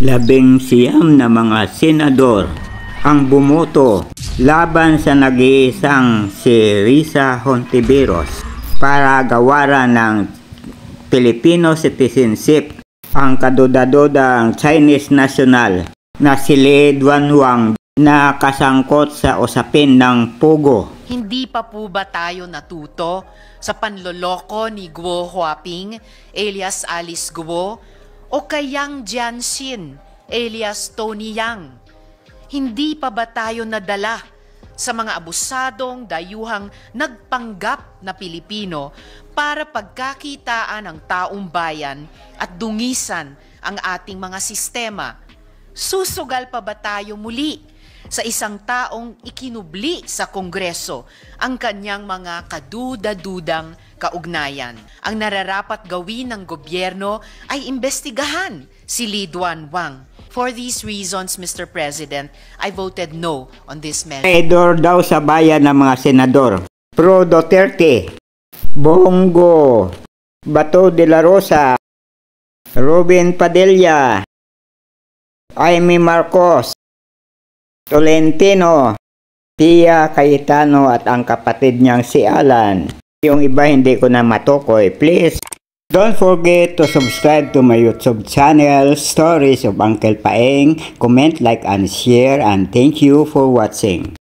19 na mga senador ang bumoto laban sa nag-iisang si Risa Hontiveros para gawaran ng Filipino citizenship ang kadudadodang Chinese national na si Lee Duanwang na kasangkot sa usapin ng Pugo. Hindi pa po ba tayo natuto sa panloloko ni Guo Huaping alias Alice Guo o kay Yang Jianxin alias Tony Yang? Hindi pa ba tayo nadala sa mga abusadong dayuhang nagpanggap na Pilipino para pagkakitaan ang taong bayan at dungisan ang ating mga sistema? Susugal pa ba tayo muli sa isang taong ikinubli sa Kongreso ang kanyang mga kaduda-dudang kaugnayan? Ang nararapat gawin ng gobyerno ay imbestigahan si Lee Duanwang. For these reasons, Mr. President, I voted no on this measure. Edor daw sa bayan ng mga senador. Pro Duterte, Bongo, Bato de la Rosa, Robin Padilla, Amy Marcos, Tolentino, Tia Cayetano at ang kapatid niyang si Alan. Yung iba hindi ko na matukoy. Please don't forget to subscribe to my YouTube channel, Stories of Uncle Paeng. Comment, like, and share, and thank you for watching.